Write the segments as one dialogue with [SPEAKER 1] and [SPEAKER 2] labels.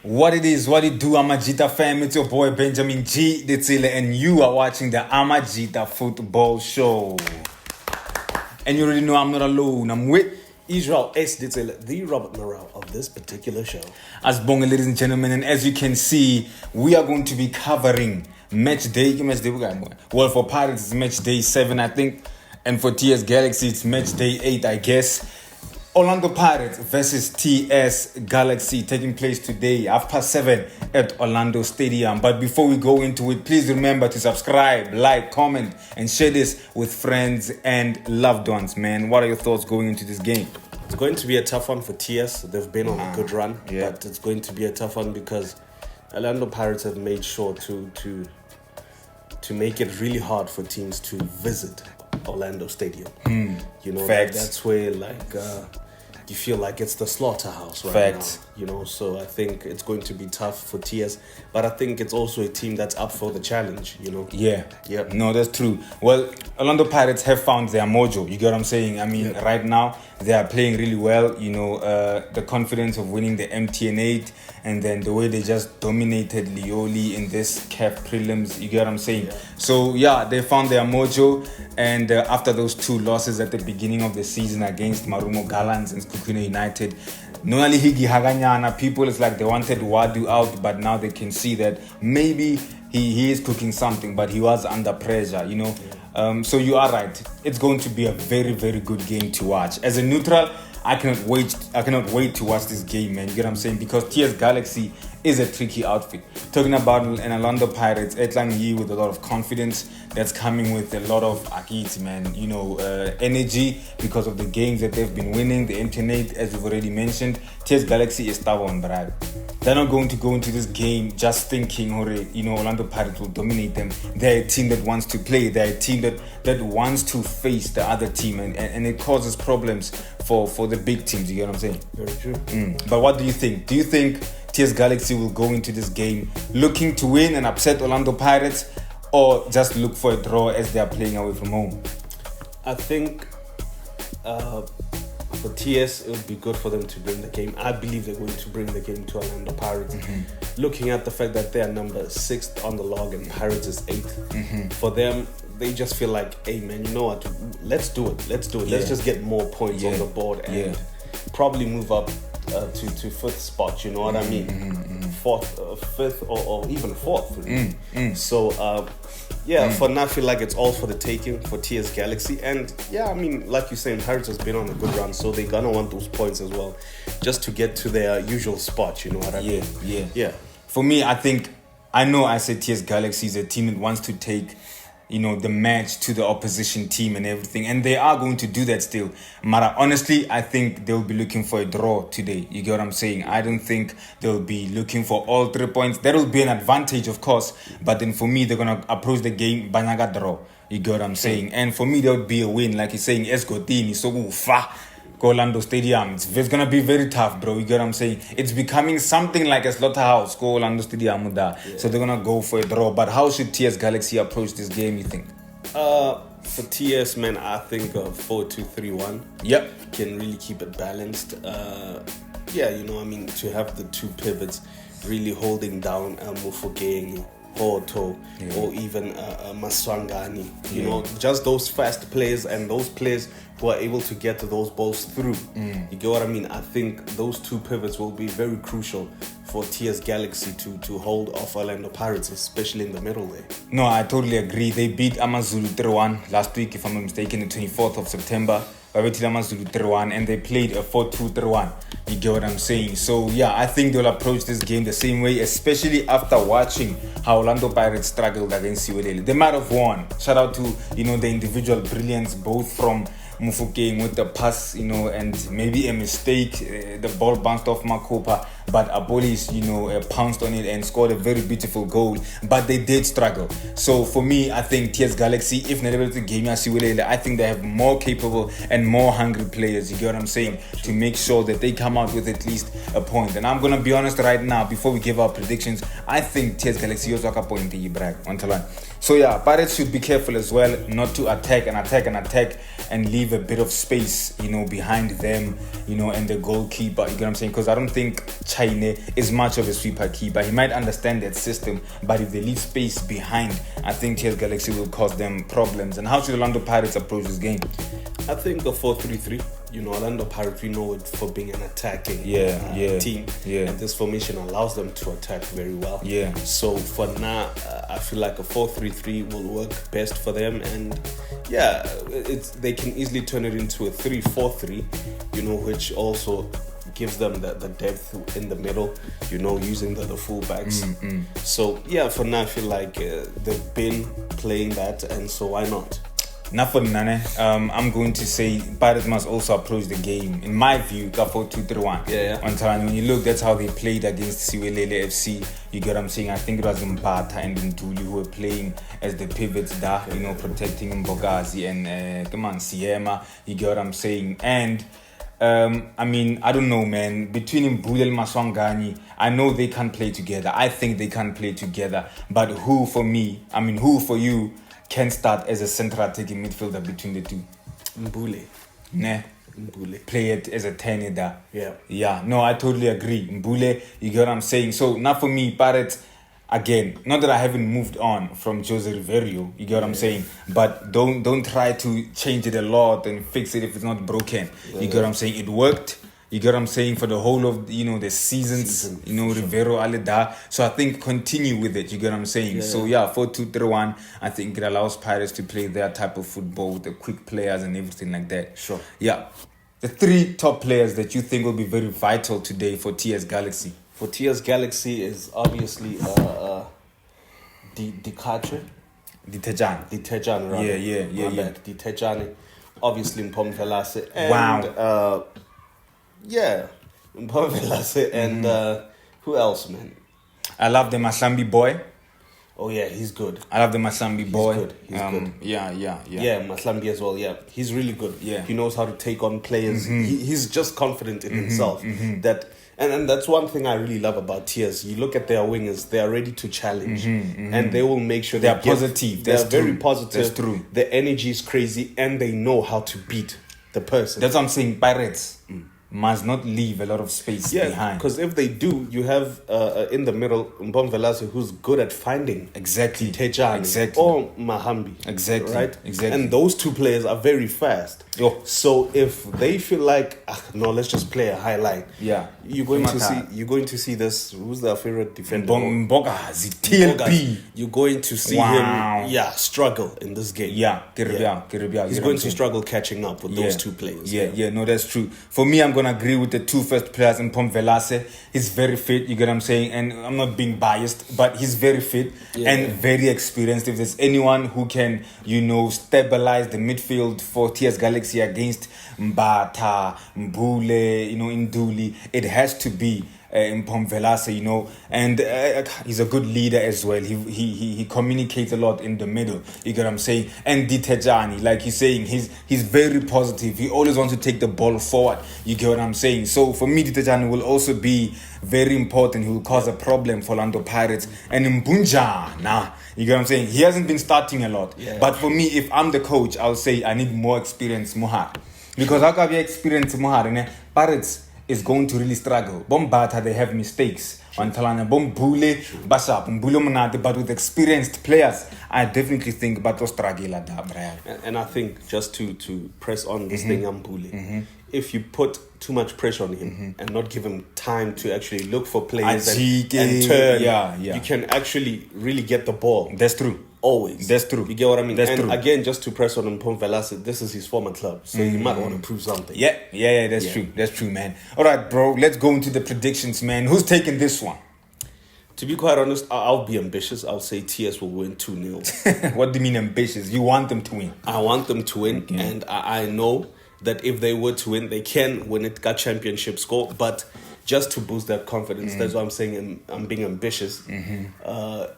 [SPEAKER 1] What it is, what it do, Amajita fam, it's your boy Benjamin G. Ditsile, and you are watching the Amajita Football Show. And you already know I'm not alone, I'm with
[SPEAKER 2] Israel S. Ditsile, the Robert Morale of this particular show.
[SPEAKER 1] As bonga, ladies and gentlemen, and as you can see, we are going to be covering match day. Well, for Pirates, it's match day 7, I think, and for TS Galaxy, it's match day 8, I guess. Orlando Pirates versus TS Galaxy taking place today, 7:30 at Orlando Stadium. But before we go into it, please remember to subscribe, like, comment, and share this with friends and loved ones, man. What are your thoughts going into this game?
[SPEAKER 2] It's going to be a tough one for TS. They've been on a good run, but it's going to be a tough one because Orlando Pirates have made sure to make it really hard for teams to visit Orlando Stadium. You know, that's where you feel like it's the slaughterhouse right now. You know, so I think it's going to be tough for TS, but I think it's also a team that's up for the challenge, you know.
[SPEAKER 1] Yeah. No, that's true. Well, Orlando Pirates have found their mojo. You get what I'm saying? I mean, right now they are playing really well. You know, the confidence of winning the MTN 8, and then the way they just dominated Lioli in this CAF prelims. You get what I'm saying? So yeah, they found their mojo, and after those 2 losses at the beginning of the season against Marumo Gallants and Skukuna United, Nonali Higi Haganyana, people, it's like they wanted Wadu out, but now they can see that maybe he is cooking something, but he was under pressure, you know. So you are right. It's going to be a very, very good game to watch. As a neutral, I cannot wait to watch this game, man. You get what I'm saying? Because TS Galaxy is a tricky outfit. Talking about an Orlando Pirates, Etlangi with a lot of confidence, that's coming with a lot of akiti, man. You know, energy because of the games that they've been winning. The internet, as we've already mentioned, TS Galaxy is stubborn, but they're not going to go into this game just thinking, you know, Orlando Pirates will dominate them. They're a team that wants to play. They're a team that wants to face the other team, and it causes problems for the big teams. You get what I'm saying?
[SPEAKER 2] Very true.
[SPEAKER 1] But what do you think? Do you think TS Galaxy will go into this game looking to win and upset Orlando Pirates, or just look for a draw as they are playing away from home?
[SPEAKER 2] I think for TS, it would be good for them to bring the game. I believe they're going to bring the game to Orlando Pirates. Looking at the fact that they're number 6th on the log and Pirates is 8th, for them, they just feel like, hey man, you know what? Let's do it. Let's just get more points on the board and probably move up to 5th spot. You know what I mean? 4th, 5th, or even 4th. So for now, I feel like it's all for the taking for TS Galaxy. And I mean, like you're saying, Pirates has been on a good run, so they're gonna want those points as well, just to get to their usual spot. You know what I mean? Yeah.
[SPEAKER 1] For me, I know I said TS Galaxy is a team that wants to take, you know, the match to the opposition team and everything, and they are going to do that still. Mara, honestly, I think they'll be looking for a draw today. You get what I'm saying? I don't think they'll be looking for all 3 points. That will be an advantage, of course, but then for me, they're gonna approach the game banyaga draw. You get what I'm saying? And for me, there would be a win, like he's saying, Esgotini, so ufa. Orlando Stadium. It's gonna be very tough, bro. You get what I'm saying? It's becoming something like a slaughterhouse. Go Orlando Stadium. So they're gonna go for a draw. But how should TS Galaxy approach this game, you think?
[SPEAKER 2] For TS, man, I think 4-2-3-1.
[SPEAKER 1] Yep.
[SPEAKER 2] Can really keep it balanced. You know, I mean, to have the 2 pivots really holding down Mufogeng, Porto, or even Maswangani. You know, just those fast players and those players who are able to get those balls through. You get what I mean? I think those 2 pivots will be very crucial for TS Galaxy to hold off Orlando Pirates, especially in the middle there.
[SPEAKER 1] No, I totally agree. They beat Amazulu 3-1 last week, if I'm not mistaken, the 24th of September. Amazulu 3-1, and they played a 4-2-3-1. You get what I'm saying? So I think they'll approach this game the same way, especially after watching how Orlando Pirates struggled against Siwelele. They might have won. Shout out to, you know, the individual brilliance, both from Mufokeng with the pass, you know, and maybe a mistake, the ball bounced off Makopa, but Abolis, you know, pounced on it and scored a very beautiful goal, but they did struggle. So for me, I think TS Galaxy, if not able to game Siwelele, I think they have more capable and more hungry players, you get what I'm saying, to make sure that they come out with at least a point. And I'm going to be honest right now, before we give our predictions, I think TS Galaxy is a point in Brag. So Pirates should be careful as well not to attack and leave a bit of space, you know, behind them, you know, and the goalkeeper, you get what I'm saying? Because I don't think train is much of a sweeper keeper. He might understand that system, but if they leave space behind, I think TS Galaxy will cause them problems. And how should Orlando Pirates approach this game?
[SPEAKER 2] I think a 4-3-3. Orlando Pirates, we know it for being an attacking team.
[SPEAKER 1] Yeah.
[SPEAKER 2] And this formation allows them to attack very well.
[SPEAKER 1] Yeah.
[SPEAKER 2] So for now, I feel like a 4-3-3 will work best for them. And they can easily turn it into a 3-4-3, which also gives them the depth in the middle, using the fullbacks. So for now, I feel like they've been playing that, and so why not?
[SPEAKER 1] Not for Nane. I'm going to say Pirates must also approach the game. In my view, 4-2-3-1.
[SPEAKER 2] Yeah.
[SPEAKER 1] On time, when you look, that's how they played against Siwelele FC. You get what I'm saying? I think it was Mbata and Nduli who were playing as the pivots there, protecting Mbogazi and Siema. You get what I'm saying? And I don't know, man. Between Mbule and Maswangani, I know they can't play together. I think they can't play together. But who for you can start as a central attacking midfielder between the two?
[SPEAKER 2] Mbule. Mbule.
[SPEAKER 1] Play it as a 10 there.
[SPEAKER 2] Yeah.
[SPEAKER 1] No, I totally agree. Mbule, you get what I'm saying? So, now for me, Pirates, again, not that I haven't moved on from Jose Riverio, you get what I'm saying? But don't try to change it a lot and fix it if it's not broken. You get what I'm saying? It worked. You get what I'm saying? For the whole of, the seasons, Rivero, Aleda. So I think continue with it. You get what I'm saying? 4-2-3-1. I think it allows Pirates to play their type of football with the quick players and everything like that.
[SPEAKER 2] Sure.
[SPEAKER 1] Yeah. The 3 top players that you think will be very vital today for TS Galaxy.
[SPEAKER 2] For TS Galaxy is obviously Ditejani, rather.
[SPEAKER 1] Yeah.
[SPEAKER 2] Ditejani. Obviously Mpom Velase.
[SPEAKER 1] Wow.
[SPEAKER 2] Mpom Velase and who else, man?
[SPEAKER 1] I love the Maslambi boy.
[SPEAKER 2] Oh yeah, he's good.
[SPEAKER 1] I love the Maslambi boy.
[SPEAKER 2] He's good.
[SPEAKER 1] Yeah.
[SPEAKER 2] Yeah, Maslambi as well. Yeah, he's really good.
[SPEAKER 1] Yeah,
[SPEAKER 2] he knows how to take on players. He's just confident in himself. That and that's one thing I really love about TS. You look at their wingers; they are ready to challenge, and they will make sure
[SPEAKER 1] they are positive.
[SPEAKER 2] They are very positive.
[SPEAKER 1] That's true.
[SPEAKER 2] The energy is crazy, and they know how to beat the person.
[SPEAKER 1] That's what I'm saying. Pirates must not leave a lot of space behind.
[SPEAKER 2] Because if they do, you have in the middle Mpom Velase, who's good at finding Tejani or Mahambi. Right?
[SPEAKER 1] Exactly.
[SPEAKER 2] And those 2 players are very fast. So if they feel like let's just play a high line.
[SPEAKER 1] Yeah.
[SPEAKER 2] You're going to see this. Who's their favorite defender?
[SPEAKER 1] Mbogazi, TLP.
[SPEAKER 2] You're going to see him struggle in this game.
[SPEAKER 1] Kiribia.
[SPEAKER 2] He's going to struggle catching up with those 2 players.
[SPEAKER 1] No, that's true. For me, I'm gonna agree with the 2 first players in Mpom Velase. He's very fit, you get what I'm saying? And I'm not being biased, but he's very fit and very experienced. If there's anyone who can, stabilize the midfield for TS Galaxy against Mbata, Mbule, Induli, it has to be Mpom Velase, and he's a good leader as well. He communicates a lot in the middle. You get what I'm saying? And Ditejani, like he's saying, he's very positive. He always wants to take the ball forward. You get what I'm saying? So for me, Ditejani will also be very important. He will cause a problem for Orlando Pirates. And Mbunja, you get what I'm saying? He hasn't been starting a lot. But for me, if I'm the coach, I'll say I need more experience, Mohar. Because how can we experience Mohar? Pirates is going to really struggle. Bombata, they have mistakes. Bombule, but with experienced players, I definitely think Bato struggle at that.
[SPEAKER 2] And I think just to press on this thing, Mbule, if you put too much pressure on him and not give him time to actually look for players and turn, you can actually really get the ball.
[SPEAKER 1] That's true.
[SPEAKER 2] Always.
[SPEAKER 1] That's true.
[SPEAKER 2] You get what I mean?
[SPEAKER 1] That's
[SPEAKER 2] and
[SPEAKER 1] true.
[SPEAKER 2] Again, just to press on Mpom Velase, this is his former club, so he might want to prove something.
[SPEAKER 1] Yeah, that's true. That's true, man. All right, bro, let's go into the predictions, man. Who's taking this one?
[SPEAKER 2] To be quite honest, I'll be ambitious. I'll say TS will win 2-0.
[SPEAKER 1] What do you mean ambitious? You want them to win?
[SPEAKER 2] I want them to win, and I know that if they were to win, they can win it, got championship score, but just to boost their confidence, that's why I'm saying I'm being ambitious.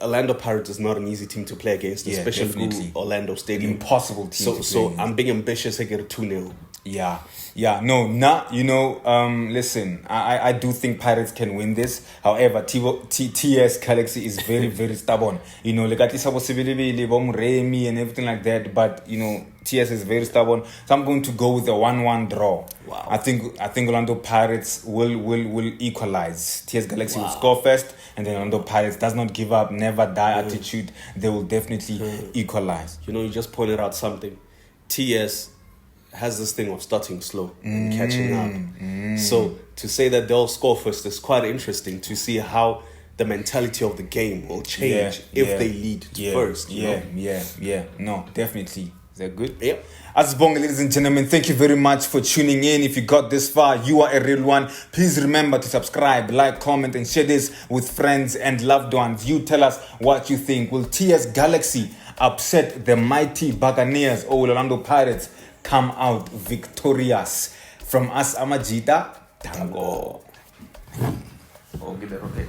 [SPEAKER 2] Orlando Pirates is not an easy team to play against, especially Orlando Stadium.
[SPEAKER 1] Impossible team.
[SPEAKER 2] So I'm being ambitious. I get a 2-0.
[SPEAKER 1] Yeah. No, listen, I do think Pirates can win this. However, TS Galaxy is very, very stubborn. Like at least Remy and everything like that. But, TS is very stubborn. So I'm going to go with a 1-1 draw.
[SPEAKER 2] Wow.
[SPEAKER 1] I think Orlando Pirates will equalize. TS Galaxy will score first, and then Orlando Pirates does not give up, never die attitude. They will definitely equalize.
[SPEAKER 2] You just pointed out something. TS has this thing of starting slow and catching up. So to say that they'll score first is quite interesting to see how the mentality of the game will change if they lead first.
[SPEAKER 1] Yeah. No, definitely. Is that good?
[SPEAKER 2] Yeah.
[SPEAKER 1] Asibonga, ladies and gentlemen, thank you very much for tuning in. If you got this far, you are a real one. Please remember to subscribe, like, comment, and share this with friends and loved ones. You tell us what you think. Will TS Galaxy upset the mighty Buccaneers, or will Orlando Pirates come out victorious? From us, Amajita, Tango. Oh, give it, okay.